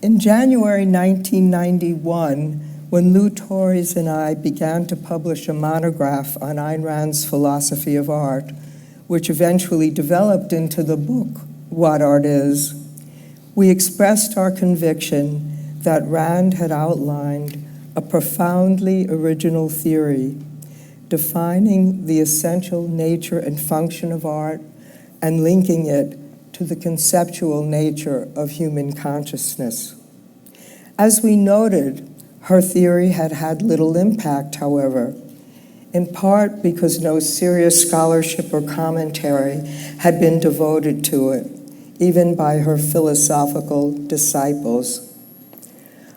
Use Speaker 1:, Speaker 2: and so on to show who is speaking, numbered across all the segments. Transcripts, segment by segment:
Speaker 1: In January 1991, when Lou Torres and I began to publish a monograph on Ayn Rand's philosophy of art, which eventually developed into the book, What Art Is, we expressed our conviction that Rand had outlined a profoundly original theory, defining the essential nature and function of art and linking it to the conceptual nature of human consciousness. As we noted, her theory had had little impact, however, in part because no serious scholarship or commentary had been devoted to it, even by her philosophical disciples.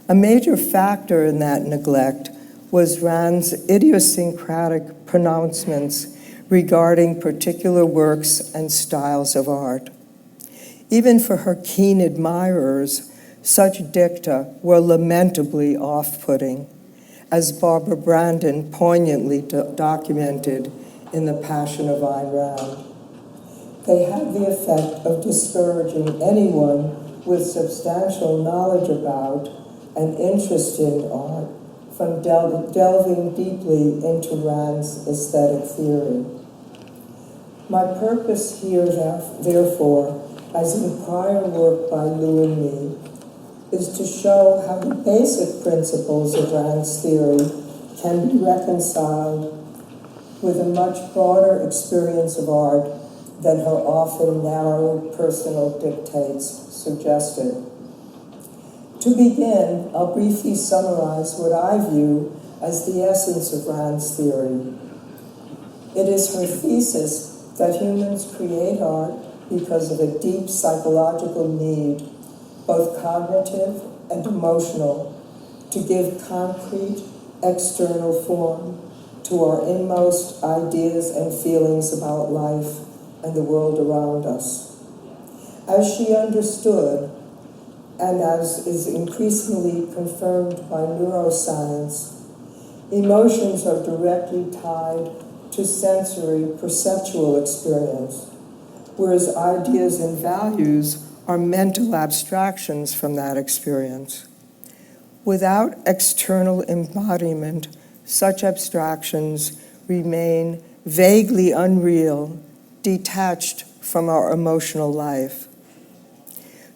Speaker 1: A major factor in that neglect was Rand's idiosyncratic pronouncements regarding particular works and styles of art. Even for her keen admirers, such dicta were lamentably off-putting, as Barbara Brandon poignantly documented in The Passion of Ayn Rand. They had the effect of discouraging anyone with substantial knowledge about and interest in art from delving deeply into Rand's aesthetic theory. My purpose here, therefore, as in prior work by Lou and me, is to show how the basic principles of Rand's theory can be reconciled with a much broader experience of art than her often narrow personal dictates suggested. To begin, I'll briefly summarize what I view as the essence of Rand's theory. It is her thesis that humans create art because of a deep psychological need, both cognitive and emotional, to give concrete, external form to our inmost ideas and feelings about life and the world around us. As she understood, and as is increasingly confirmed by neuroscience, emotions are directly tied to sensory perceptual experience, whereas ideas and values are mental abstractions from that experience. Without external embodiment, such abstractions remain vaguely unreal, detached from our emotional life.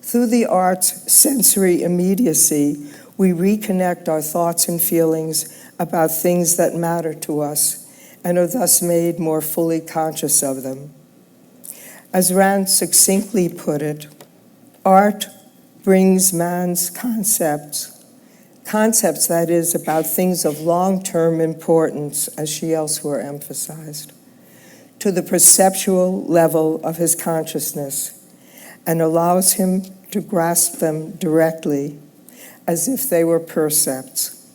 Speaker 1: Through the art's sensory immediacy, we reconnect our thoughts and feelings about things that matter to us and are thus made more fully conscious of them. As Rand succinctly put it, art brings man's concepts, that is, about things of long-term importance, as she elsewhere emphasized, to the perceptual level of his consciousness, and allows him to grasp them directly, as if they were percepts.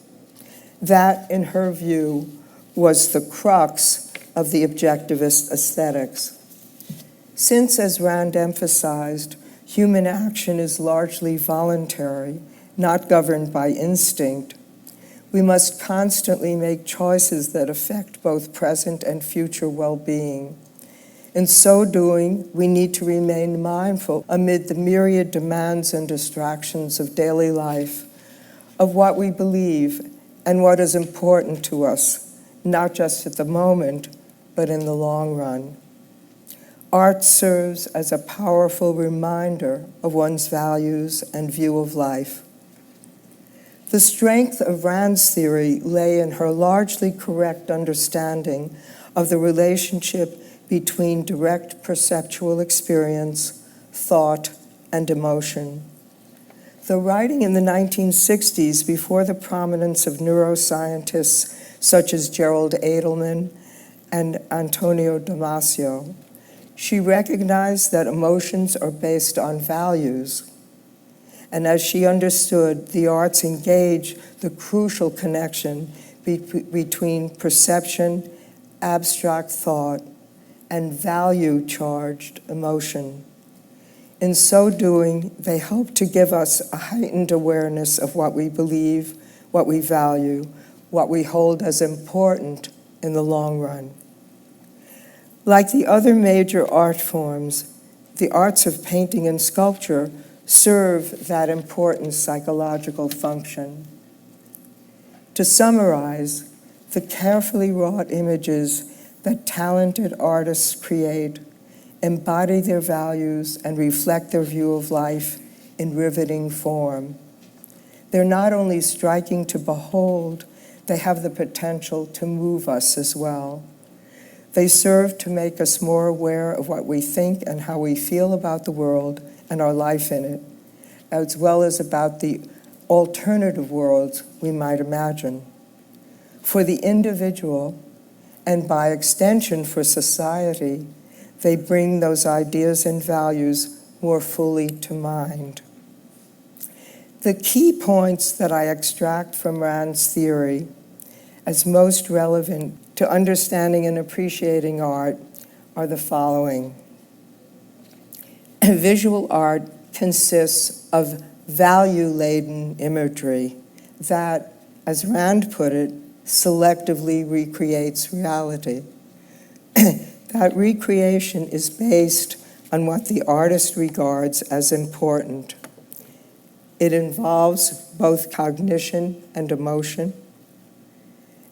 Speaker 1: That, in her view, was the crux of the objectivist aesthetics. Since, as Rand emphasized, human action is largely voluntary, not governed by instinct, we must constantly make choices that affect both present and future well-being. In so doing, we need to remain mindful amid the myriad demands and distractions of daily life, of what we believe and what is important to us, not just at the moment, but in the long run. Art serves as a powerful reminder of one's values and view of life. The strength of Rand's theory lay in her largely correct understanding of the relationship between direct perceptual experience, thought, and emotion. Though writing in the 1960s before the prominence of neuroscientists such as Gerald Edelman and Antonio Damasio, she recognized that emotions are based on values. And as she understood, the arts engage the crucial connection between perception, abstract thought, and value-charged emotion. In so doing, they hope to give us a heightened awareness of what we believe, what we value, what we hold as important in the long run. Like the other major art forms, the arts of painting and sculpture serve that important psychological function. To summarize, the carefully wrought images that talented artists create embody their values and reflect their view of life in riveting form. They're not only striking to behold, they have the potential to move us as well. They serve to make us more aware of what we think and how we feel about the world and our life in it, as well as about the alternative worlds we might imagine. For the individual, and by extension for society, they bring those ideas and values more fully to mind. The key points that I extract from Rand's theory as most relevant to understanding and appreciating art are the following. Visual art consists of value-laden imagery that, as Rand put it, selectively recreates reality. That recreation is based on what the artist regards as important. It involves both cognition and emotion.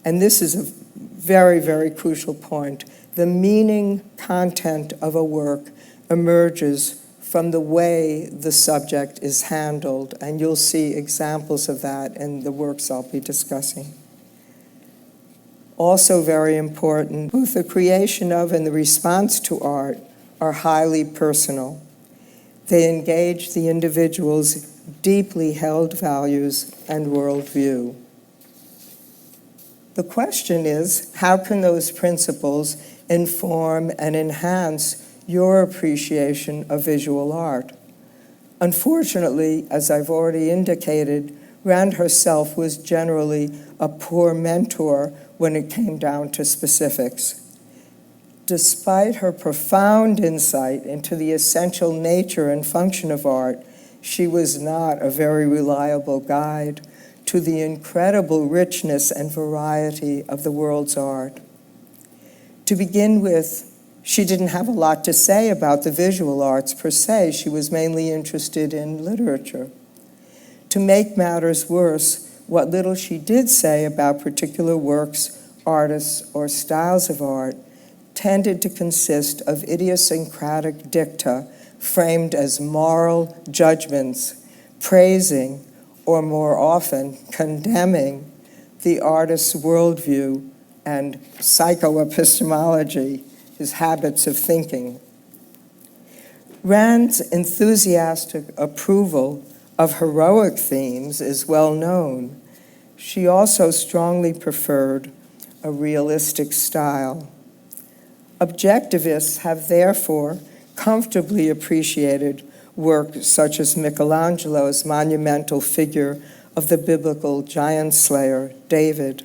Speaker 1: And this is a very, very crucial point. The meaning content of a work emerges from the way the subject is handled, and you'll see examples of that in the works I'll be discussing. Also very important, both the creation of and the response to art are highly personal. They engage the individual's deeply held values and worldview. The question is, how can those principles inform and enhance your appreciation of visual art? Unfortunately, as I've already indicated, Rand herself was generally a poor mentor when it came down to specifics. Despite her profound insight into the essential nature and function of art, she was not a very reliable guide to the incredible richness and variety of the world's art. To begin with, she didn't have a lot to say about the visual arts per se. She was mainly interested in literature. To make matters worse, what little she did say about particular works, artists, or styles of art tended to consist of idiosyncratic dicta framed as moral judgments, praising, or more often, condemning the artist's worldview and psychoepistemology, his habits of thinking. Rand's enthusiastic approval of heroic themes is well known. She also strongly preferred a realistic style. Objectivists have therefore comfortably appreciated work such as Michelangelo's monumental figure of the biblical giant slayer, David.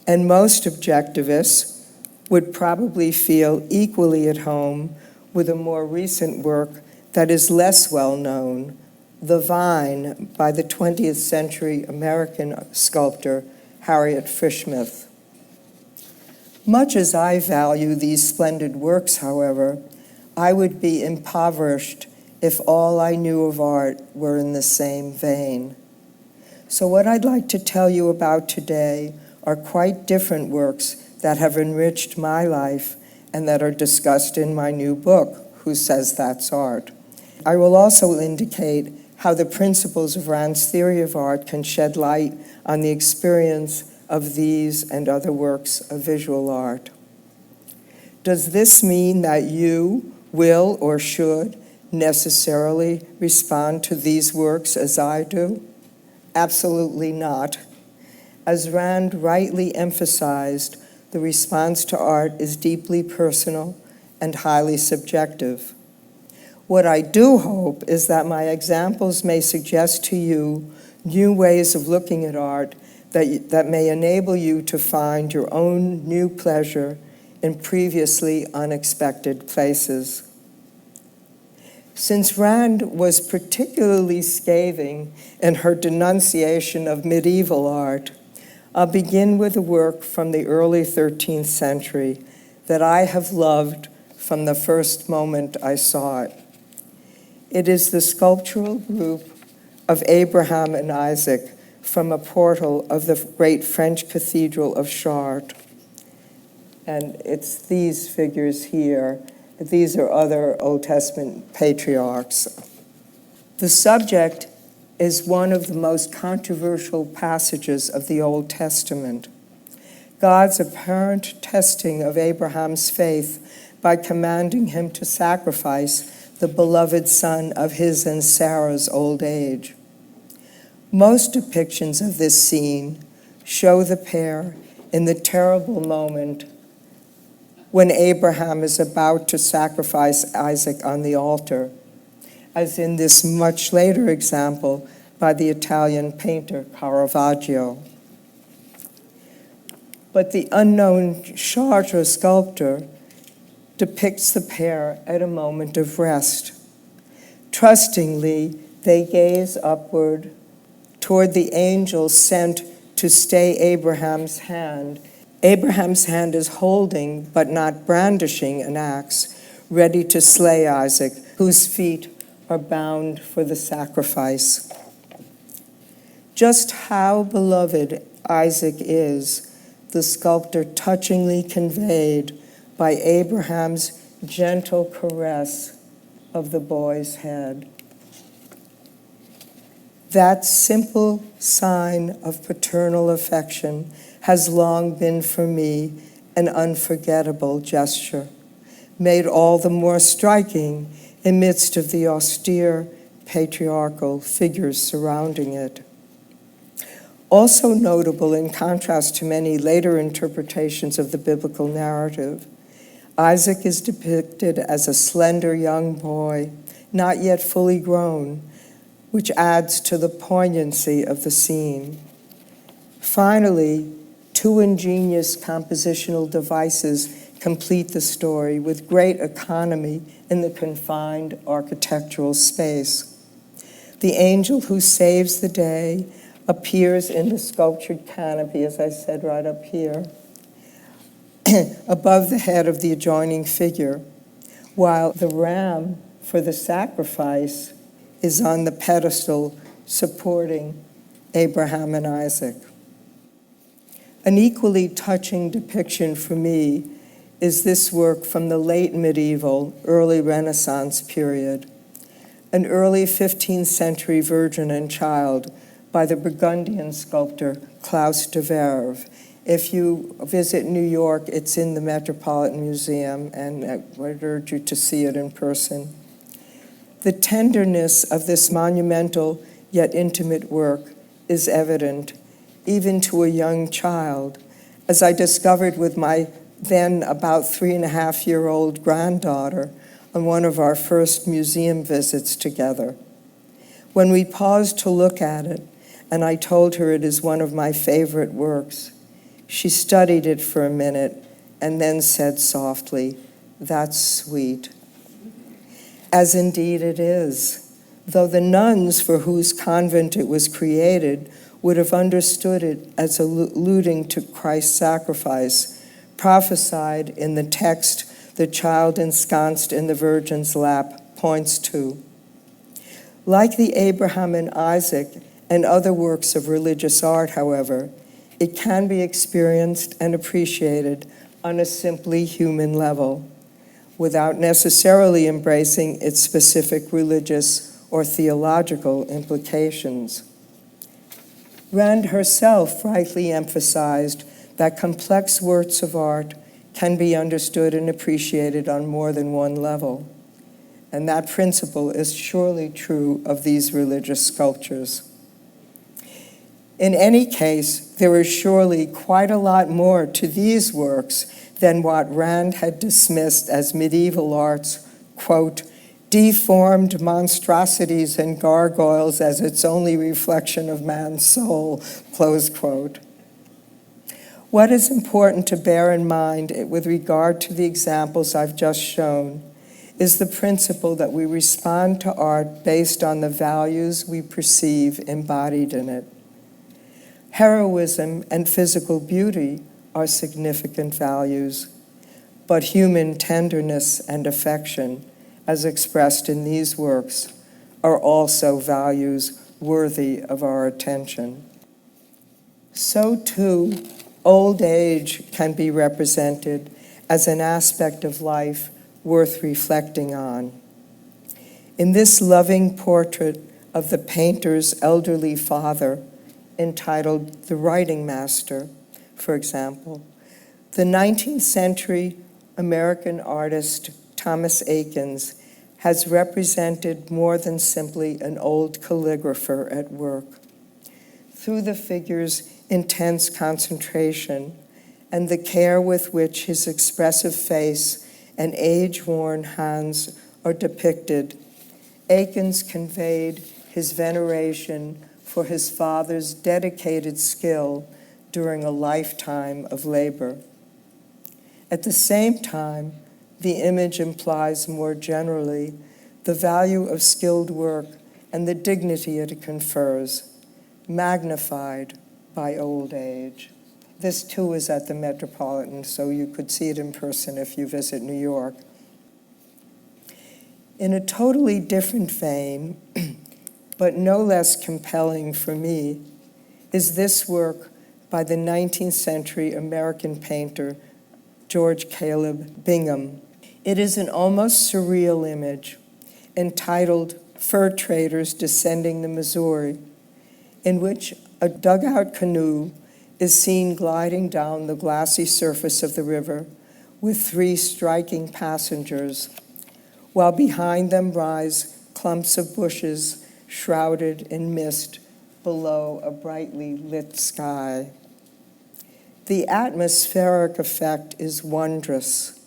Speaker 1: And most objectivists would probably feel equally at home with a more recent work that is less well known, The Vine, by the 20th century American sculptor Harriet Frischmuth. Much as I value these splendid works, however, I would be impoverished if all I knew of art were in the same vein. So what I'd like to tell you about today are quite different works that have enriched my life and that are discussed in my new book, Who Says That's Art? I will also indicate how the principles of Rand's theory of art can shed light on the experience of these and other works of visual art. Does this mean that you will or should necessarily respond to these works as I do? Absolutely not. As Rand rightly emphasized, the response to art is deeply personal and highly subjective. What I do hope is that my examples may suggest to you new ways of looking at art that may enable you to find your own new pleasure in previously unexpected places. Since Rand was particularly scathing in her denunciation of medieval art, I'll begin with a work from the early 13th century that I have loved from the first moment I saw it. It is the sculptural group of Abraham and Isaac from a portal of the great French Cathedral of Chartres. And it's these figures here. These are other Old Testament patriarchs. The subject is one of the most controversial passages of the Old Testament. God's apparent testing of Abraham's faith by commanding him to sacrifice the beloved son of his and Sarah's old age. Most depictions of this scene show the pair in the terrible moment when Abraham is about to sacrifice Isaac on the altar, as in this much later example by the Italian painter Caravaggio. But the unknown Chartres sculptor depicts the pair at a moment of rest. Trustingly, they gaze upward toward the angel sent to stay Abraham's hand. Abraham's hand is holding, but not brandishing, an axe, ready to slay Isaac, whose feet are bound for the sacrifice. Just how beloved Isaac is, the sculptor touchingly conveyed by Abraham's gentle caress of the boy's head. That simple sign of paternal affection has long been for me an unforgettable gesture, made all the more striking amidst of the austere patriarchal figures surrounding it. Also notable in contrast to many later interpretations of the biblical narrative, Isaac is depicted as a slender young boy, not yet fully grown, which adds to the poignancy of the scene. Finally, two ingenious compositional devices complete the story with great economy in the confined architectural space. The angel who saves the day appears in the sculptured canopy, as I said, right up here, above the head of the adjoining figure, while the ram for the sacrifice is on the pedestal supporting Abraham and Isaac. An equally touching depiction for me is this work from the late medieval, early Renaissance period, an early 15th century Virgin and Child by the Burgundian sculptor Claus de Verve. If you visit New York, it's in the Metropolitan Museum, and I would urge you to see it in person. The tenderness of this monumental yet intimate work is evident, even to a young child, as I discovered with my then about 3.5-year-old granddaughter on one of our first museum visits together. When we paused to look at it, and I told her it is one of my favorite works, she studied it for a minute and then said softly, "That's sweet." As indeed it is, though the nuns for whose convent it was created would have understood it as alluding to Christ's sacrifice, prophesied in the text the child ensconced in the Virgin's lap points to. Like the Abraham and Isaac and other works of religious art, however, it can be experienced and appreciated on a simply human level, without necessarily embracing its specific religious or theological implications. Rand herself rightly emphasized that complex works of art can be understood and appreciated on more than one level, and that principle is surely true of these religious sculptures. In any case, there is surely quite a lot more to these works than what Rand had dismissed as medieval art's, quote, deformed monstrosities and gargoyles as its only reflection of man's soul, close quote. What is important to bear in mind with regard to the examples I've just shown is the principle that we respond to art based on the values we perceive embodied in it. Heroism and physical beauty are significant values, but human tenderness and affection, as expressed in these works, are also values worthy of our attention. So too, old age can be represented as an aspect of life worth reflecting on. In this loving portrait of the painter's elderly father, entitled The Writing Master, for example, the 19th century American artist Thomas Eakins has represented more than simply an old calligrapher at work. Through the figure's intense concentration and the care with which his expressive face and age-worn hands are depicted, Eakins conveyed his veneration for his father's dedicated skill during a lifetime of labor. At the same time, the image implies more generally the value of skilled work and the dignity it confers, magnified by old age. This too is at the Metropolitan, so you could see it in person if you visit New York. In a totally different vein, but no less compelling for me, is this work by the 19th century American painter George Caleb Bingham. It is an almost surreal image entitled Fur Traders Descending the Missouri, in which a dugout canoe is seen gliding down the glassy surface of the river with 3 striking passengers, while behind them rise clumps of bushes shrouded in mist below a brightly lit sky. The atmospheric effect is wondrous.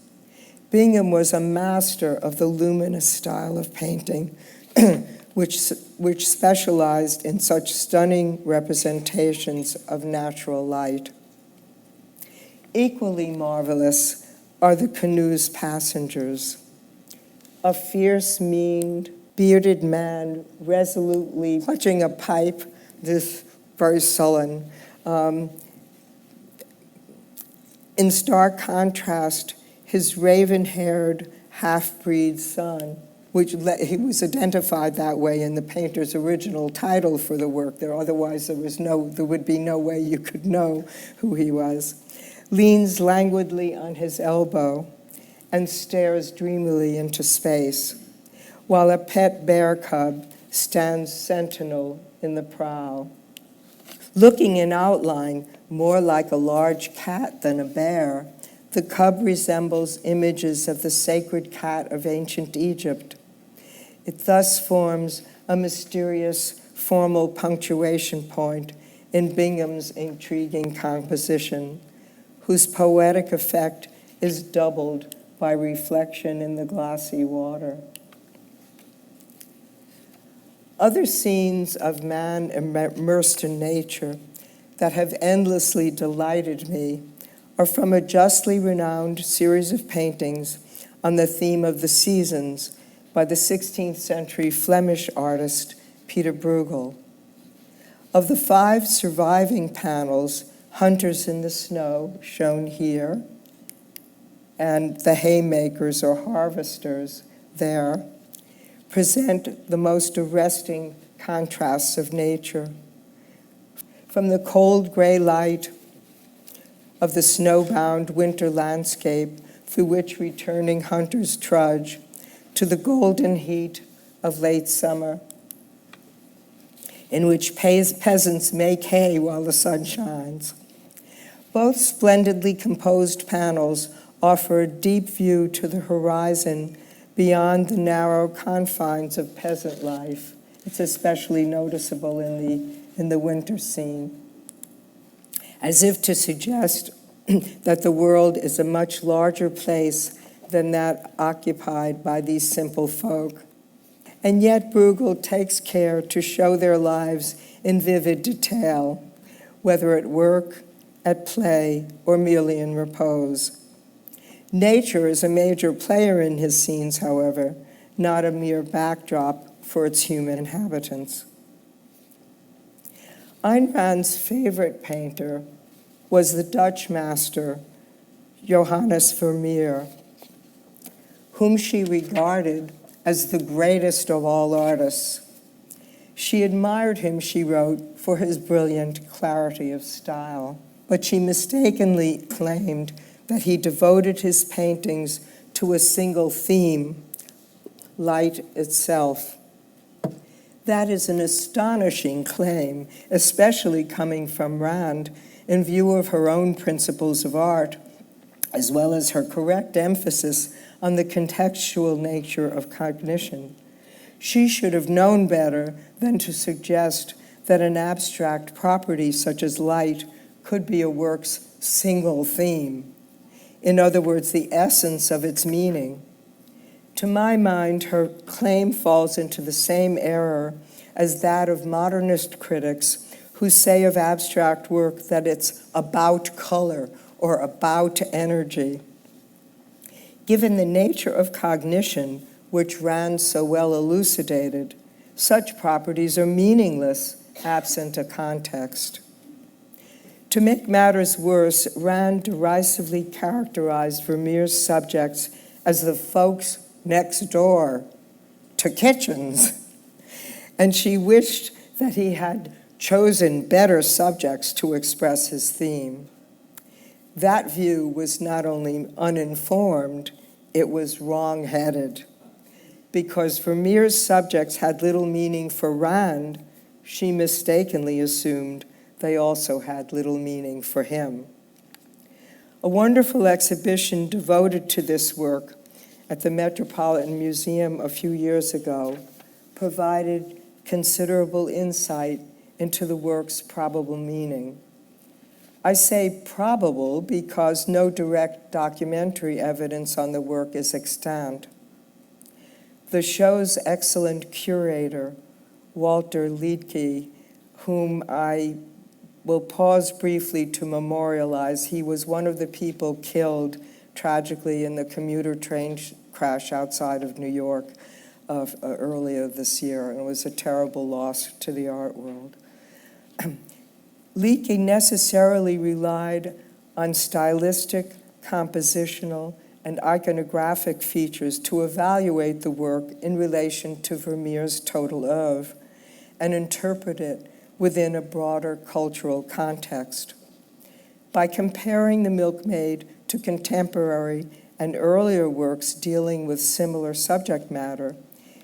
Speaker 1: Bingham was a master of the luminous style of painting, which specialized in such stunning representations of natural light. Equally marvelous are the canoe's passengers. A fierce-meined, bearded man resolutely clutching a pipe, this very sullen. In stark contrast, his raven-haired half-breed son, which he was identified that way in the painter's original title for the work. Otherwise, there would be no way you could know who he was, leans languidly on his elbow and stares dreamily into space, while a pet bear cub stands sentinel in the prow. Looking in outline more like a large cat than a bear, the cub resembles images of the sacred cat of ancient Egypt. It thus forms a mysterious formal punctuation point in Bingham's intriguing composition, whose poetic effect is doubled by reflection in the glassy water. Other scenes of man immersed in nature that have endlessly delighted me are from a justly renowned series of paintings on the theme of the seasons by the 16th century Flemish artist Pieter Bruegel. Of the 5 surviving panels, Hunters in the Snow, shown here, and The Haymakers or Harvesters, there, present the most arresting contrasts of nature. From the cold gray light of the snowbound winter landscape through which returning hunters trudge, to the golden heat of late summer, in which peasants make hay while the sun shines. Both splendidly composed panels offer a deep view to the horizon beyond the narrow confines of peasant life. It's especially noticeable in the winter scene, as if to suggest that the world is a much larger place than that occupied by these simple folk. And yet Bruegel takes care to show their lives in vivid detail, whether at work, at play, or merely in repose. Nature is a major player in his scenes, however, not a mere backdrop for its human inhabitants. Ayn Rand's favorite painter was the Dutch master Johannes Vermeer, whom she regarded as the greatest of all artists. She admired him, she wrote, for his brilliant clarity of style, but she mistakenly claimed that he devoted his paintings to a single theme, light itself. That is an astonishing claim, especially coming from Rand, in view of her own principles of art, as well as her correct emphasis on the contextual nature of cognition. She should have known better than to suggest that an abstract property such as light could be a work's single theme. In other words, the essence of its meaning. To my mind, her claim falls into the same error as that of modernist critics who say of abstract work that it's about color or about energy. Given the nature of cognition, which Rand so well elucidated, such properties are meaningless absent a context. To make matters worse, Rand derisively characterized Vermeer's subjects as the folks next door to kitchens, and she wished that he had chosen better subjects to express his theme. That view was not only uninformed, it was wrong-headed. Because Vermeer's subjects had little meaning for Rand, she mistakenly assumed they also had little meaning for him. A wonderful exhibition devoted to this work at the Metropolitan Museum a few years ago provided considerable insight into the work's probable meaning. I say probable because no direct documentary evidence on the work is extant. The show's excellent curator, Walter Leakey, whom I will pause briefly to memorialize. He was one of the people killed tragically in the commuter train crash outside of New York earlier this year, and it was a terrible loss to the art world. Leakey necessarily relied on stylistic, compositional, and iconographic features to evaluate the work in relation to Vermeer's total oeuvre and interpret it within a broader cultural context. By comparing The Milkmaid to contemporary and earlier works dealing with similar subject matter,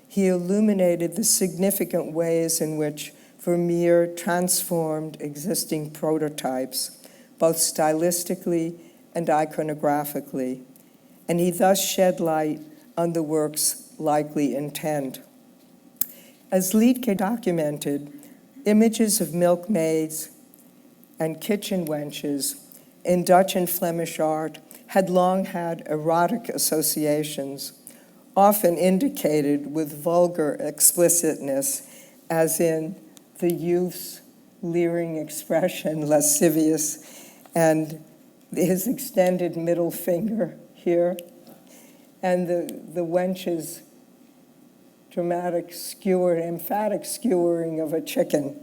Speaker 1: he illuminated the significant ways in which Vermeer transformed existing prototypes, both stylistically and iconographically, and he thus shed light on the work's likely intent. As Leakey documented, images of milkmaids and kitchen wenches in Dutch and Flemish art had long had erotic associations, often indicated with vulgar explicitness, as in the youth's leering expression, lascivious, and his extended middle finger here, and the wench's dramatic emphatic skewering of a chicken.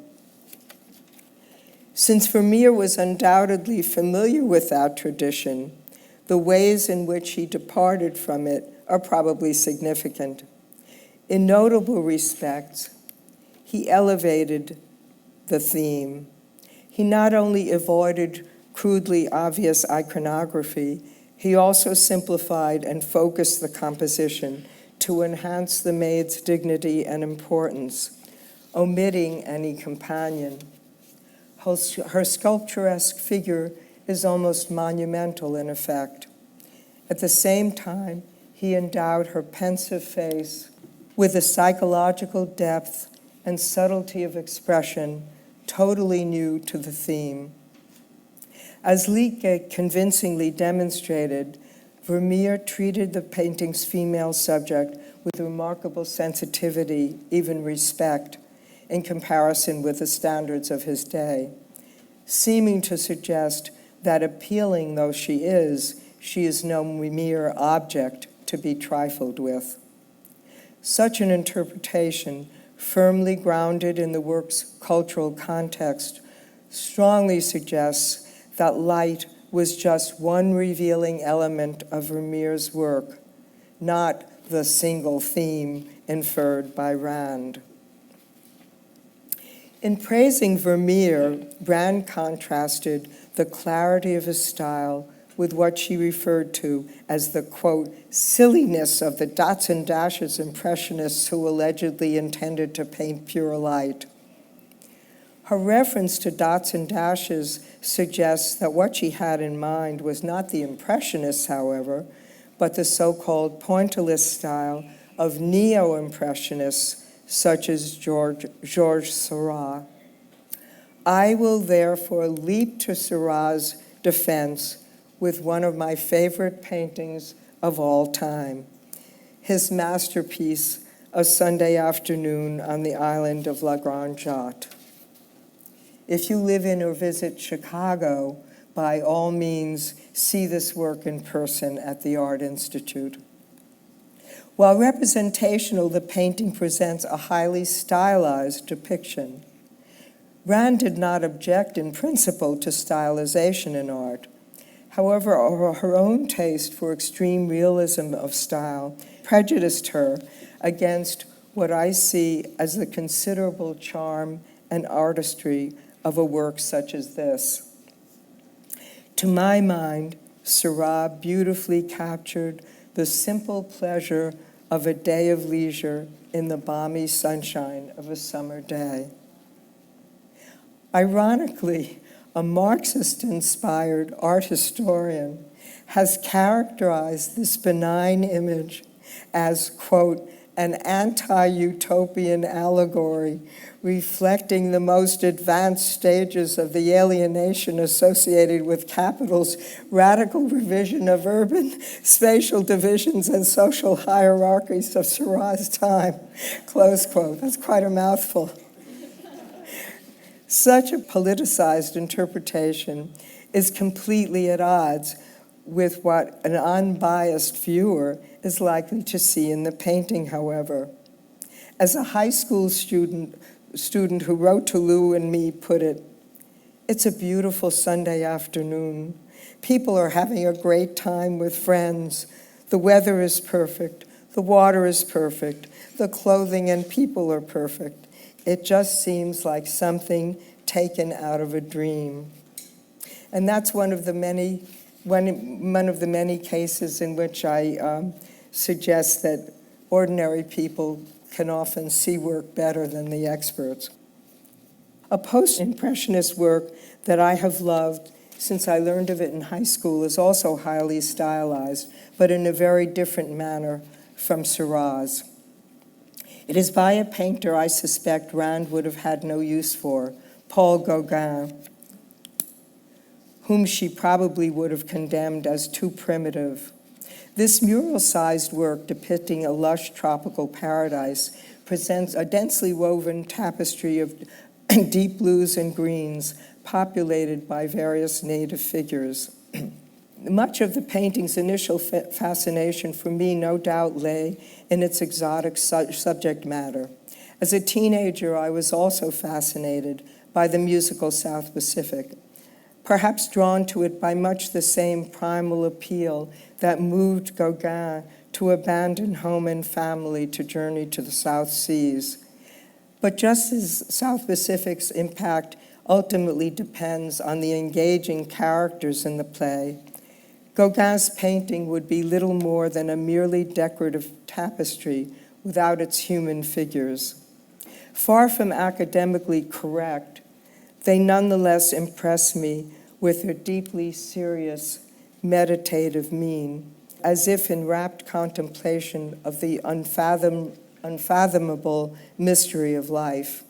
Speaker 1: Since Vermeer was undoubtedly familiar with that tradition, the ways in which he departed from it are probably significant. In notable respects, he elevated the theme. He not only avoided crudely obvious iconography, he also simplified and focused the composition to enhance the maid's dignity and importance, omitting any companion. Her sculpturesque figure is almost monumental in effect. At the same time, he endowed her pensive face with a psychological depth and subtlety of expression totally new to the theme. As Leakey convincingly demonstrated, Vermeer treated the painting's female subject with remarkable sensitivity, even respect, in comparison with the standards of his day, seeming to suggest that appealing though she is no mere object to be trifled with. Such an interpretation, firmly grounded in the work's cultural context, strongly suggests that light was just one revealing element of Vermeer's work, not the single theme inferred by Rand. In praising Vermeer, Rand contrasted the clarity of his style with what she referred to as the, quote, silliness of the dots and dashes impressionists who allegedly intended to paint pure light. Her reference to dots and dashes suggests that what she had in mind was not the impressionists, however, but the so-called pointillist style of neo-impressionists such as Georges Seurat. I will therefore leap to Seurat's defense with one of my favorite paintings of all time, his masterpiece, A Sunday Afternoon on the Island of La Grande Jatte. If you live in or visit Chicago, by all means, see this work in person at the Art Institute. While representational, the painting presents a highly stylized depiction. Rand did not object in principle to stylization in art. However, her own taste for extreme realism of style prejudiced her against what I see as the considerable charm and artistry of a work such as this. To my mind, Seurat beautifully captured the simple pleasure of a day of leisure in the balmy sunshine of a summer day. Ironically, a Marxist-inspired art historian has characterized this benign image as, quote, an anti-utopian allegory reflecting the most advanced stages of the alienation associated with capital's radical revision of urban spatial divisions and social hierarchies of Seurat's time, close quote. That's quite a mouthful. Such a politicized interpretation is completely at odds with what an unbiased viewer is likely to see in the painting, however. As a high school student who wrote to Lou and me put it, it's a beautiful Sunday afternoon. People are having a great time with friends. The weather is perfect. The water is perfect. The clothing and people are perfect. It just seems like something taken out of a dream. And that's one of the many cases in which I suggest that ordinary people can often see work better than the experts. A post-impressionist work that I have loved since I learned of it in high school is also highly stylized, but in a very different manner from Seurat's. It is by a painter I suspect Rand would have had no use for, Paul Gauguin, whom she probably would have condemned as too primitive. This mural-sized work depicting a lush tropical paradise presents a densely woven tapestry of deep blues and greens populated by various native figures. Much of the painting's initial fascination for me no doubt lay in its exotic subject matter. As a teenager, I was also fascinated by the musical South Pacific, perhaps drawn to it by much the same primal appeal that moved Gauguin to abandon home and family to journey to the South Seas. But just as South Pacific's impact ultimately depends on the engaging characters in the play, Gauguin's painting would be little more than a merely decorative tapestry without its human figures. Far from academically correct, they nonetheless impress me with their deeply serious, meditative mien, as if in rapt contemplation of the unfathomable mystery of life.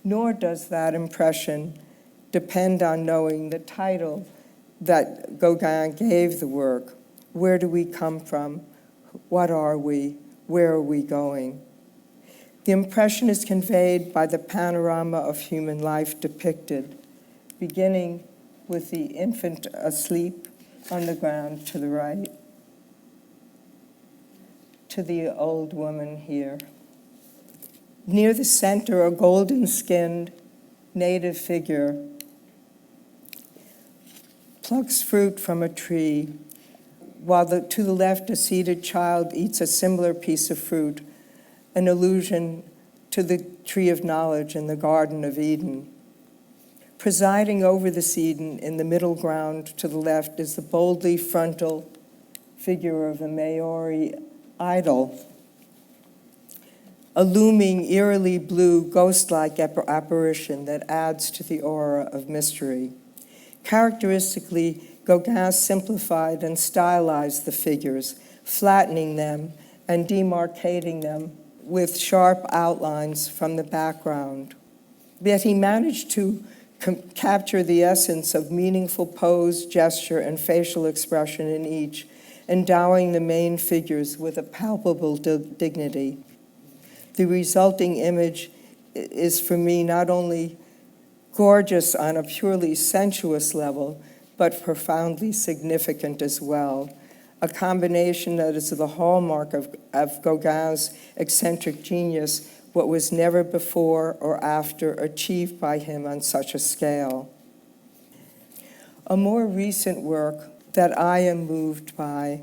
Speaker 1: Nor does that impression depend on knowing the title that Gauguin gave the work. Where do we come from? What are we? Where are we going? The impression is conveyed by the panorama of human life depicted, beginning with the infant asleep on the ground to the right, to the old woman here. Near the center, a golden-skinned native figure plucks fruit from a tree, while to the left, a seated child eats a similar piece of fruit, an allusion to the tree of knowledge in the Garden of Eden. Presiding over this Eden in the middle ground to the left is the boldly frontal figure of a Maori idol, a looming, eerily blue, ghost-like apparition that adds to the aura of mystery. Characteristically, Gauguin simplified and stylized the figures, flattening them and demarcating them with sharp outlines from the background. Yet he managed to capture the essence of meaningful pose, gesture, and facial expression in each, endowing the main figures with a palpable dignity. The resulting image is, for me, not only gorgeous on a purely sensuous level, but profoundly significant as well, a combination that is the hallmark of Gauguin's eccentric genius, what was never before or after achieved by him on such a scale. A more recent work that I am moved by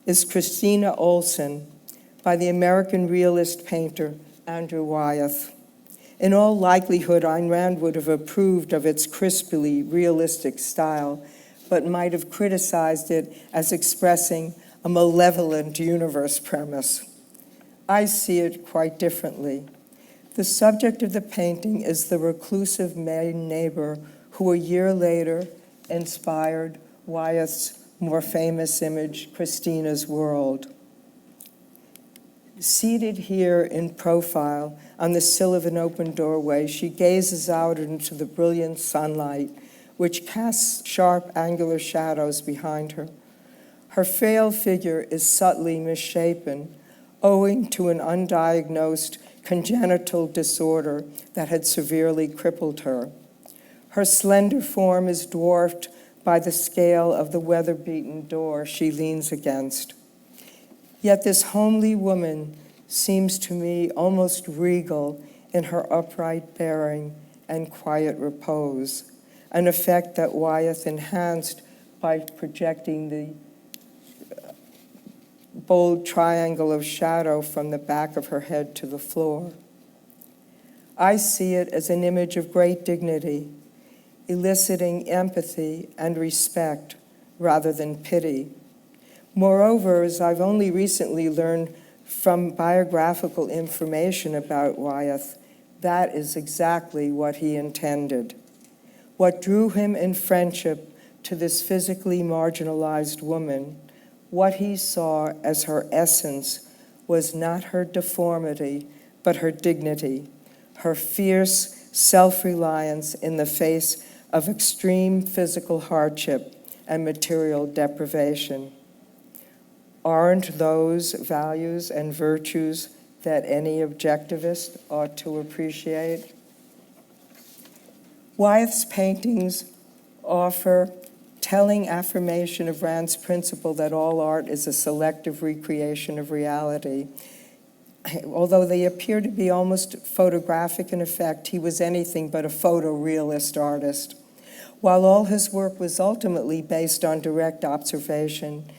Speaker 1: is Christina Olson by the American realist painter Andrew Wyeth. In all likelihood, Ayn Rand would have approved of its crisply realistic style, but might have criticized it as expressing a malevolent universe premise. I see it quite differently. The subject of the painting is the reclusive maiden neighbor who a year later inspired Wyeth's more famous image, Christina's World. Seated here in profile on the sill of an open doorway, she gazes out into the brilliant sunlight, which casts sharp angular shadows behind her. Her frail figure is subtly misshapen, owing to an undiagnosed congenital disorder that had severely crippled her. Her slender form is dwarfed by the scale of the weather-beaten door she leans against. Yet this homely woman seems to me almost regal in her upright bearing and quiet repose, an effect that Wyeth enhanced by projecting the bold triangle of shadow from the back of her head to the floor. I see it as an image of great dignity, eliciting empathy and respect rather than pity. Moreover, as I've only recently learned from biographical information about Wyeth, that is exactly what he intended. What drew him in friendship to this physically marginalized woman, what he saw as her essence, was not her deformity, but her dignity, her fierce self-reliance in the face of extreme physical hardship and material deprivation. Aren't those values and virtues that any objectivist ought to appreciate? Wyeth's paintings offer telling affirmation of Rand's principle that all art is a selective recreation of reality. Although they appear to be almost photographic in effect, he was anything but a photorealist artist. While all his work was ultimately based on direct observation,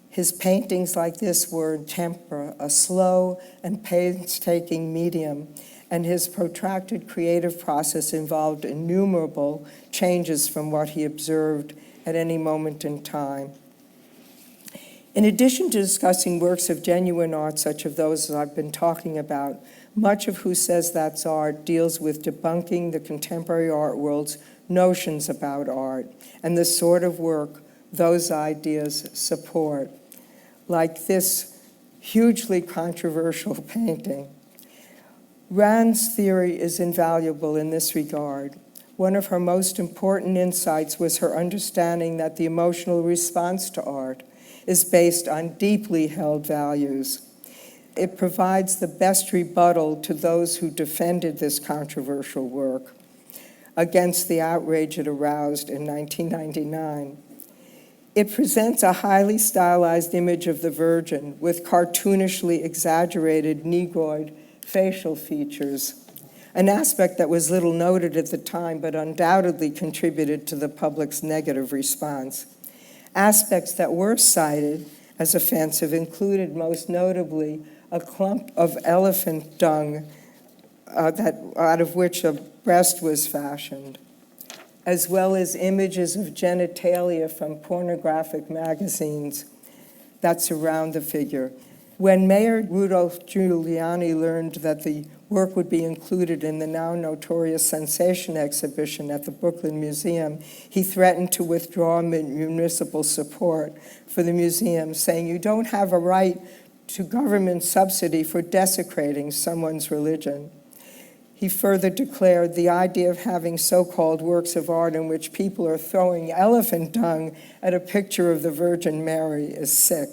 Speaker 1: his paintings like this were tempera, a slow and painstaking medium, and his protracted creative process involved innumerable changes from what he observed at any moment in time. In addition to discussing works of genuine art, such as those I've been talking about, much of Who Says That's Art deals with debunking the contemporary art world's notions about art and the sort of work those ideas support, like this hugely controversial painting. Rand's theory is invaluable in this regard. One of her most important insights was her understanding that the emotional response to art is based on deeply held values. It provides the best rebuttal to those who defended this controversial work against the outrage it aroused in 1999. It presents a highly stylized image of the Virgin with cartoonishly exaggerated negroid facial features, an aspect that was little noted at the time but undoubtedly contributed to the public's negative response. Aspects that were cited as offensive included most notably a clump of elephant dung out of which a breast was fashioned, as well as images of genitalia from pornographic magazines that surround the figure. When Mayor Rudolph Giuliani learned that the work would be included in the now notorious Sensation exhibition at the Brooklyn Museum, he threatened to withdraw municipal support for the museum, saying, "You don't have a right to government subsidy for desecrating someone's religion." He further declared, "The idea of having so-called works of art in which people are throwing elephant dung at a picture of the Virgin Mary is sick."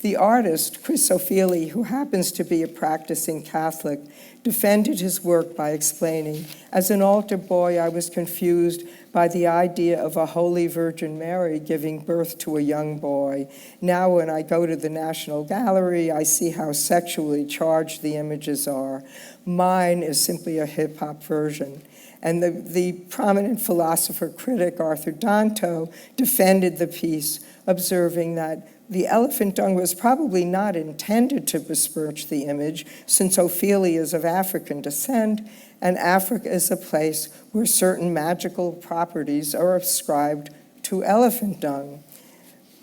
Speaker 1: The artist, Chris O'Feely, who happens to be a practicing Catholic, defended his work by explaining, "As an altar boy, I was confused by the idea of a Holy Virgin Mary giving birth to a young boy. Now when I go to the National Gallery, I see how sexually charged the images are. Mine is simply a hip-hop version." And the prominent philosopher critic Arthur Danto defended the piece, observing that the elephant dung was probably not intended to besmirch the image, since O'Feely is of African descent, and Africa is a place where certain magical properties are ascribed to elephant dung.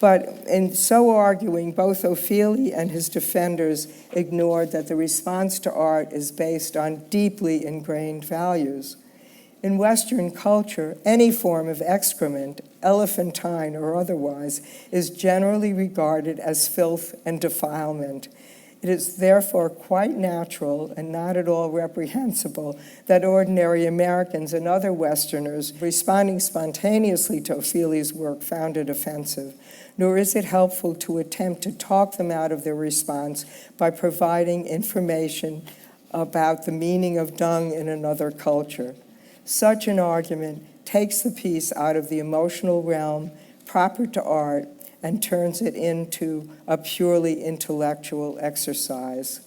Speaker 1: But in so arguing, both O'Feely and his defenders ignored that the response to art is based on deeply ingrained values. In Western culture, any form of excrement, elephantine or otherwise, is generally regarded as filth and defilement. It is therefore quite natural and not at all reprehensible that ordinary Americans and other Westerners responding spontaneously to O'Feely's work found it offensive, nor is it helpful to attempt to talk them out of their response by providing information about the meaning of dung in another culture. Such an argument takes the piece out of the emotional realm proper to art and turns it into a purely intellectual exercise.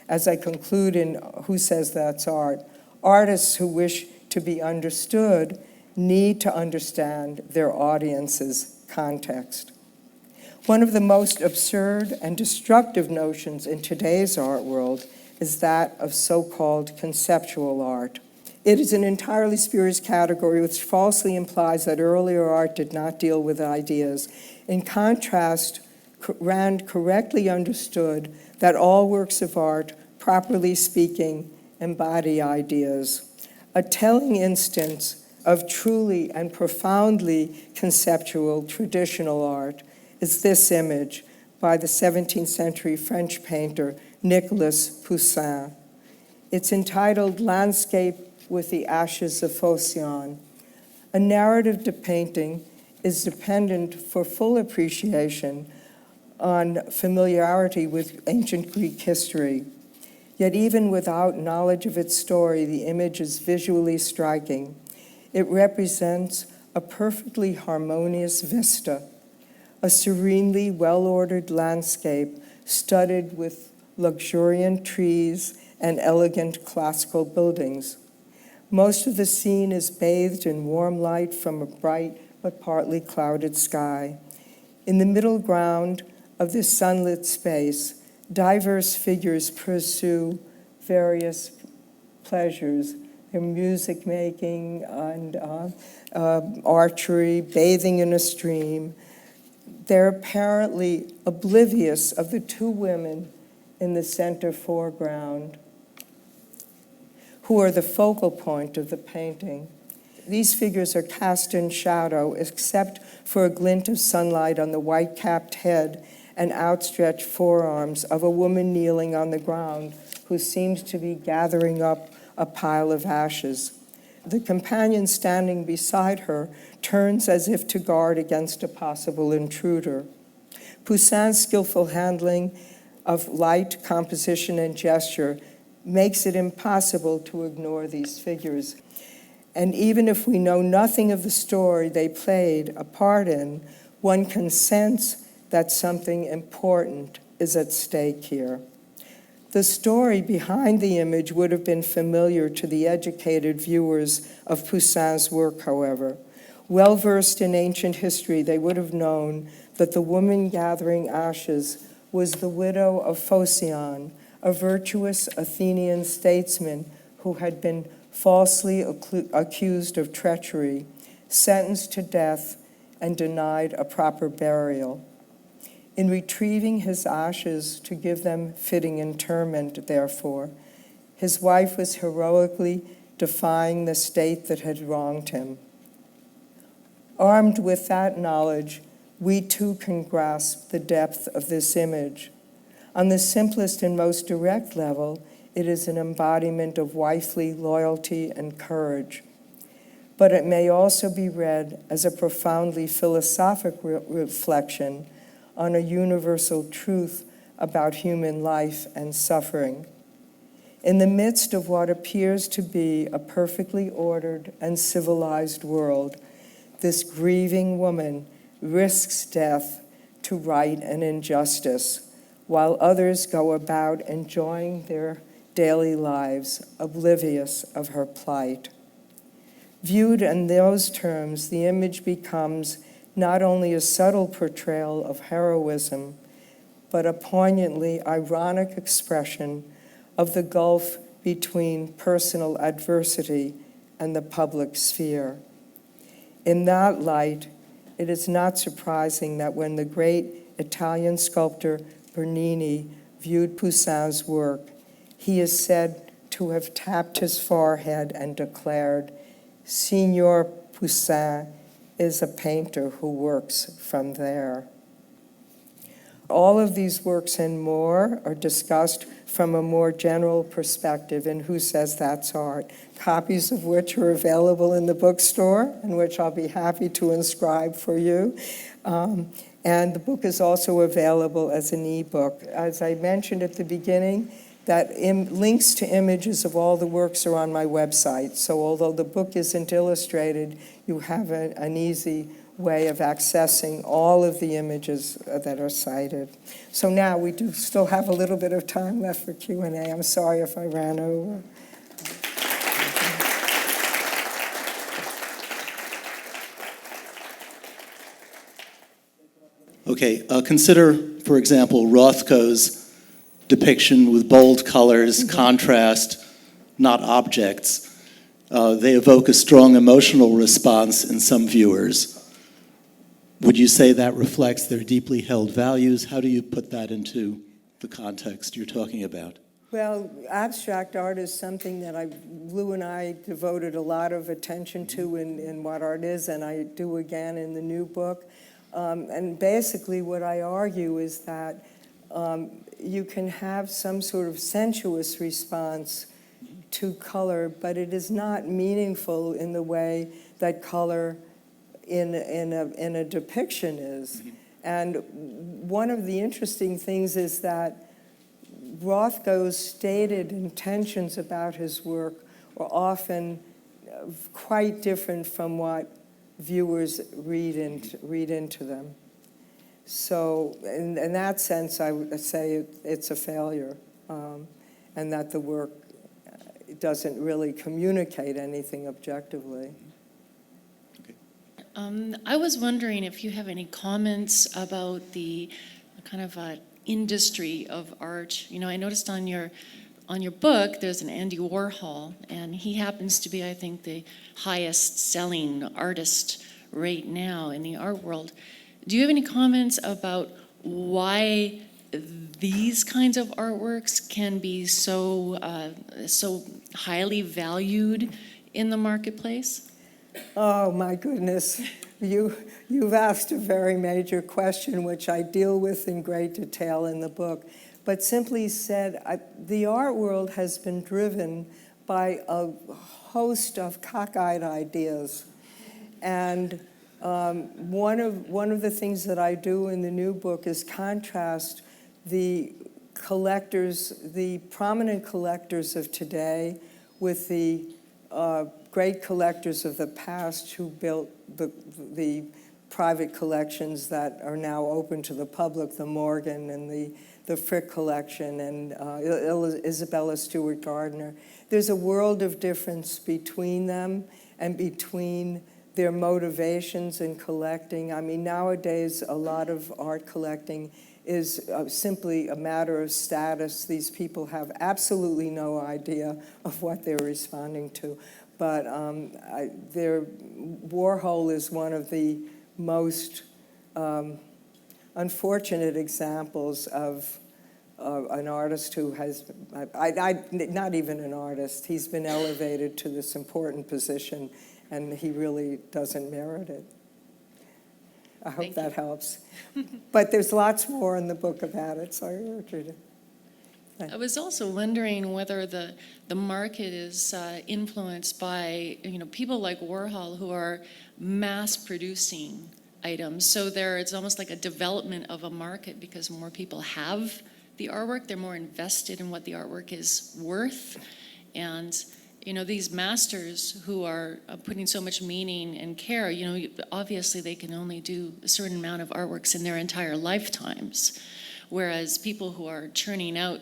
Speaker 1: As I conclude in Who Says That's Art, artists who wish to be understood need to understand their audience's context. One of the most absurd and destructive notions in today's art world is that of so-called conceptual art. It is an entirely spurious category which falsely implies that earlier art did not deal with ideas. In contrast, Rand correctly understood that all works of art, properly speaking, embody ideas. A telling instance of truly and profoundly conceptual traditional art is this image by the 17th century French painter Nicolas Poussin. It's entitled Landscape with the Ashes of Foshee. A narrative painting is dependent for full appreciation on familiarity with ancient Greek history. Yet even without knowledge of its story, the image is visually striking. It represents a perfectly harmonious vista, a serenely well-ordered landscape studded with luxuriant trees and elegant classical buildings. Most of the scene is bathed in warm light from a bright but partly clouded sky. In the middle ground of this sunlit space, diverse figures pursue various pleasures. Their music making and archery, bathing in a stream. They're apparently oblivious of the two women in the center foreground, who are the focal point of the painting. These figures are cast in shadow, except for a glint of sunlight on the white-capped head and outstretched forearms of a woman kneeling on the ground who seems to be gathering up a pile of ashes. The companion standing beside her turns as if to guard against a possible intruder. Poussin's skillful handling of light, composition, and gesture makes it impossible to ignore these figures. And even if we know nothing of the story they played a part in, one can sense that something important is at stake here. The story behind the image would have been familiar to the educated viewers of Poussin's work, however. Well-versed in ancient history, they would have known that the woman gathering ashes was the widow of Phocion, a virtuous Athenian statesman who had been falsely accused of treachery, sentenced to death, and denied a proper burial. In retrieving his ashes to give them fitting interment, therefore, his wife was heroically defying the state that had wronged him. Armed with that knowledge, we too can grasp the depth of this image. On the simplest and most direct level, it is an embodiment of wifely loyalty and courage. But it may also be read as a profoundly philosophic reflection on a universal truth about human life and suffering. In the midst of what appears to be a perfectly ordered and civilized world, this grieving woman risks death to right an injustice, while others go about enjoying their daily lives, oblivious of her plight. Viewed in those terms, the image becomes not only a subtle portrayal of heroism, but a poignantly ironic expression of the gulf between personal adversity and the public sphere. In that light, it is not surprising that when the great Italian sculptor Bernini viewed Poussin's work, he is said to have tapped his forehead and declared, "Signor Poussin is a painter who works from there." All of these works and more are discussed from a more general perspective in Who Says That's Art, copies of which are available in the bookstore and which I'll be happy to inscribe for you. And the book is also available as an ebook. As I mentioned at the beginning, that links to images of all the works are on my website. So although the book isn't illustrated, you have an easy way of accessing all of the images that are cited. So now we do still have a little bit of time left for Q&A. I'm sorry if I ran over.
Speaker 2: Okay, consider, for example, Rothko's depiction with bold colors, contrast, not objects. They evoke a strong emotional response in some viewers. Would you say that reflects their deeply held values? How do you put that into the context you're talking about?
Speaker 1: Well, abstract art is something that Lou and I devoted a lot of attention to in What Art Is, and I do again in the new book. And basically what I argue is that you can have some sort of sensuous response to color, but it is not meaningful in the way that color in a depiction is. Mm-hmm. And one of the interesting things is that Rothko's stated intentions about his work were often quite different from what viewers read into them. So in that sense, I would say it's a failure, and that the work doesn't really communicate anything objectively.
Speaker 3: I was wondering if you have any comments about the kind of industry of art. You know, I noticed on your book there's an Andy Warhol, and he happens to be, I think, the highest selling artist right now in the art world. Do you have any comments about why these kinds of artworks can be so highly valued in the marketplace?
Speaker 1: Oh my goodness, you've asked a very major question, which I deal with in great detail in the book. But simply said, the art world has been driven by a host of cockeyed ideas, and one of the things that I do in the new book is contrast the collectors, the prominent collectors of today, with the great collectors of the past who built the private collections that are now open to the public, the Morgan and the Frick collection and Isabella Stewart Gardner. There's a world of difference between them and between their motivations in collecting. I mean, nowadays, a lot of art collecting is simply a matter of status. These people have absolutely no idea of what they're responding to. But Warhol is one of the most unfortunate examples of an artist who has, not even an artist, he's been elevated to this important position, and he really doesn't merit it. I hope that helps. But there's lots more in the book about it, so I urge you to.
Speaker 3: I was also wondering whether the market is influenced by, people like Warhol who are mass producing items. So it's almost like a development of a market because more people have the artwork, they're more invested in what the artwork is worth. And, these masters who are putting so much meaning and care, obviously they can only do a certain amount of artworks in their entire lifetimes. Whereas people who are churning out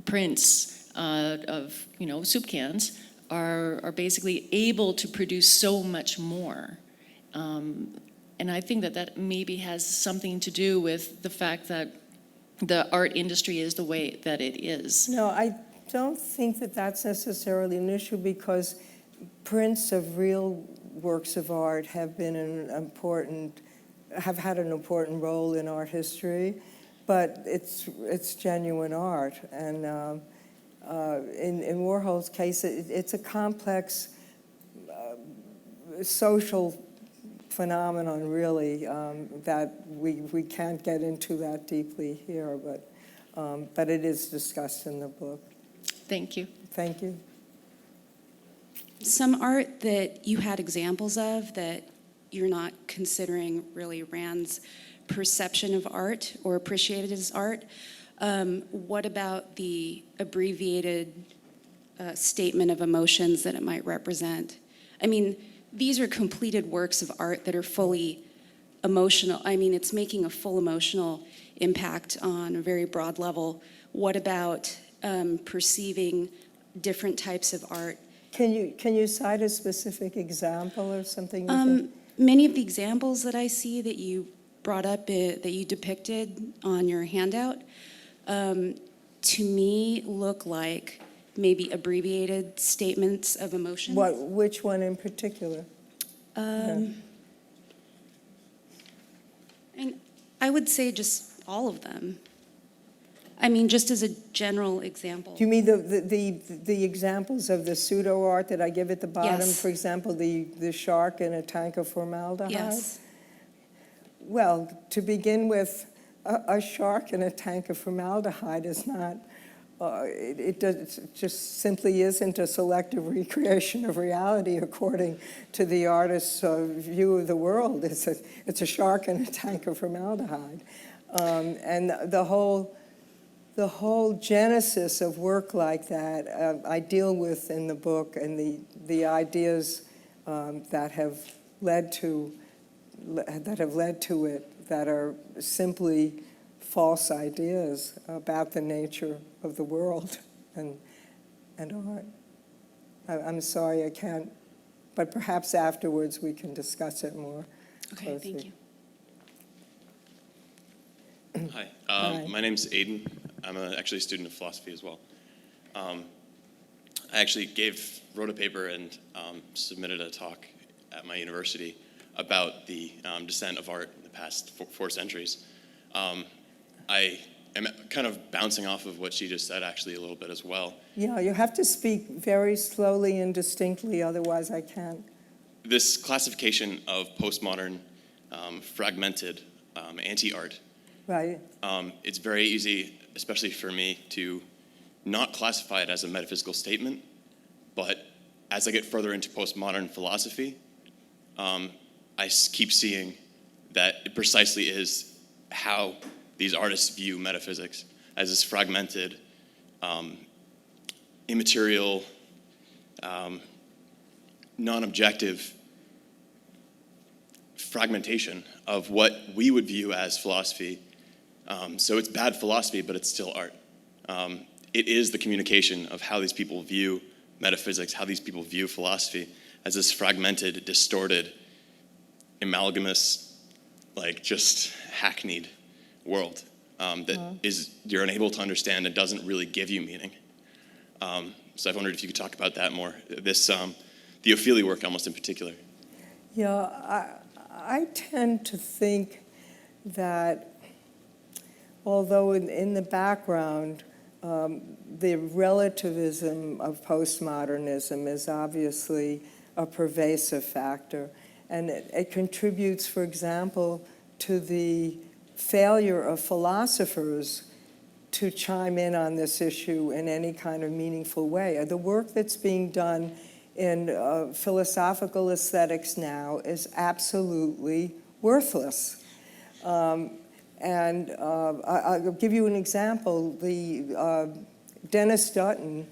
Speaker 3: prints of soup cans are basically able to produce so much more, and I think that maybe has something to do with the fact that the art industry is the way that it is.
Speaker 1: No, I don't think that that's necessarily an issue because prints of real works of art have had an important role in art history. But it's genuine art, and in Warhol's case, it's a complex social phenomenon, really, that we can't get into that deeply here, but it is discussed in the book.
Speaker 3: Thank you.
Speaker 1: Thank you.
Speaker 4: Some art that you had examples of that you're not considering really Rand's perception of art or appreciated as art. What about the abbreviated statement of emotions that it might represent? I mean, these are completed works of art that are fully emotional. I mean, it's making a full emotional impact on a very broad level. What about perceiving different types of art?
Speaker 1: Can you cite a specific example of something?
Speaker 4: Many of the examples that I see that you brought up, that you depicted on your handout, to me look like maybe abbreviated statements of emotions.
Speaker 1: Which one in particular?
Speaker 4: And I would say just all of them. I mean, just as a general example.
Speaker 1: Do you mean the examples of the pseudo art that I give at the bottom?
Speaker 4: Yes.
Speaker 1: For example, the shark in a tank of formaldehyde?
Speaker 4: Yes.
Speaker 1: Well, to begin with, a shark in a tank of formaldehyde is not, it just simply isn't a selective recreation of reality according to the artist's view of the world. It's a shark in a tank of formaldehyde. And the whole genesis of work like that I deal with in the book, and the ideas that have led to it that are simply false ideas about the nature of the world and art. I'm sorry I can't, but perhaps afterwards we can discuss it more
Speaker 4: Okay,
Speaker 1: closely.
Speaker 4: thank you.
Speaker 5: Hi,
Speaker 1: Hi.
Speaker 5: My name's Aiden. I'm actually a student of philosophy as well. I actually wrote a paper and submitted a talk at my university about the descent of art in the past 4 centuries. I am kind of bouncing off of what she just said actually a little bit as well.
Speaker 1: Yeah, you have to speak very slowly and distinctly, otherwise I can't.
Speaker 5: This classification of postmodern, fragmented anti-art,
Speaker 1: Right.
Speaker 5: it's very easy, especially for me, to not classify it as a metaphysical statement, but as I get further into postmodern philosophy, I keep seeing that it precisely is how these artists view metaphysics as this fragmented, immaterial, non-objective fragmentation of what we would view as philosophy. So it's bad philosophy, but it's still art. It is the communication of how these people view metaphysics, how these people view philosophy. as this fragmented, distorted, amalgamous, like just hackneyed world that is you're unable to understand and doesn't really give you meaning. So I've wondered if you could talk about that more. This the Ophelia work, almost in particular.
Speaker 1: Yeah, I tend to think that although in the background, the relativism of postmodernism is obviously a pervasive factor, and it contributes, for example, to the failure of philosophers to chime in on this issue in any kind of meaningful way. The work that's being done in philosophical aesthetics now is absolutely worthless. And I'll give you an example. Dennis Dutton,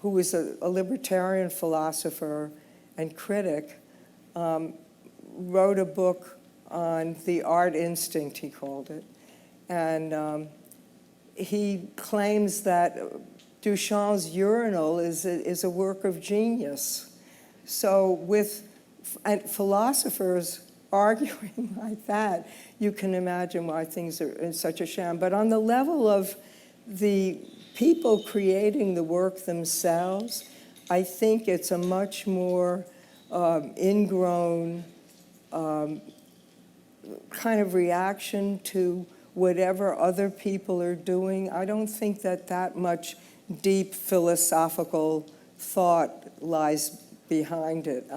Speaker 1: who was a libertarian philosopher and critic, wrote a book on the art instinct, he called it. And he claims that Duchamp's urinal is a work of genius. So with philosophers arguing like that, you can imagine why things are in such a sham. But on the level of the people creating the work themselves, I think it's a much more ingrown kind of reaction to whatever other people are doing. I don't think that much deep philosophical thought lies behind it.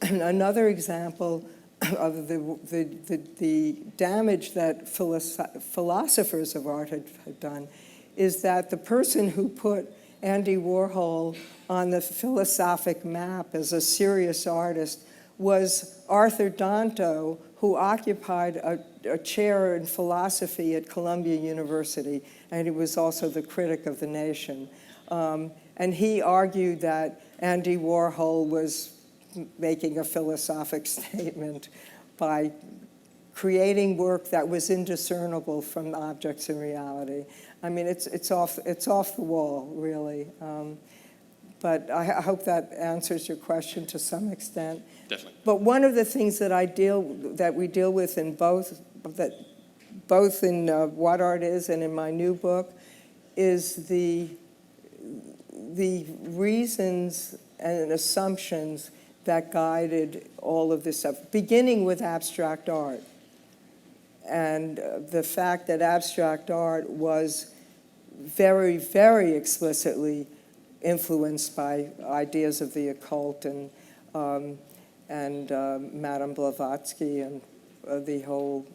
Speaker 1: Another example of the damage that philosophers of art had done is that the person who put Andy Warhol on the philosophic map as a serious artist was Arthur Danto, who occupied a chair in philosophy at Columbia University, and he was also the critic of the nation. And he argued that Andy Warhol was making a philosophic statement by creating work that was indiscernible from objects in reality. I mean, it's off the wall, really. But I hope that answers your question to some extent.
Speaker 5: Definitely.
Speaker 1: But one of the things that we deal with in both in What Art Is and in my new book is the reasons and assumptions that guided all of this stuff, beginning with abstract art. And the fact that abstract art was very, very explicitly influenced by ideas of the occult and Madame Blavatsky and the whole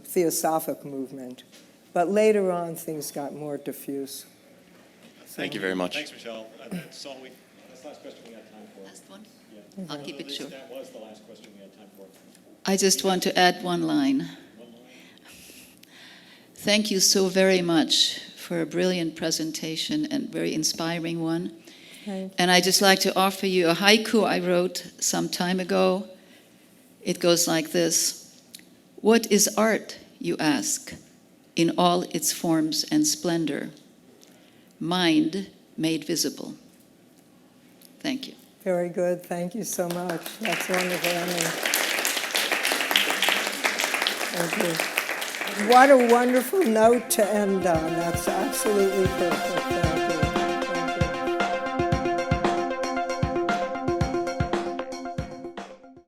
Speaker 1: theosophic movement. But later on, things got more diffuse.
Speaker 5: Thank you very much.
Speaker 6: Thanks, Michelle. That's the last question we had time for.
Speaker 7: Last one?
Speaker 6: Yeah.
Speaker 7: I'll keep it short.
Speaker 6: That was the last question we had time for.
Speaker 7: I just want to add one line. Thank you so very much for a brilliant presentation and very inspiring one. And I'd just like to offer you a haiku I wrote some time ago. It goes like this. What is art, you ask, in all its forms and splendor? Mind made visible. Thank you.
Speaker 1: Very good. Thank you so much. That's wonderful, Emily. Thank you. What a wonderful note to end on. That's absolutely perfect. Thank you.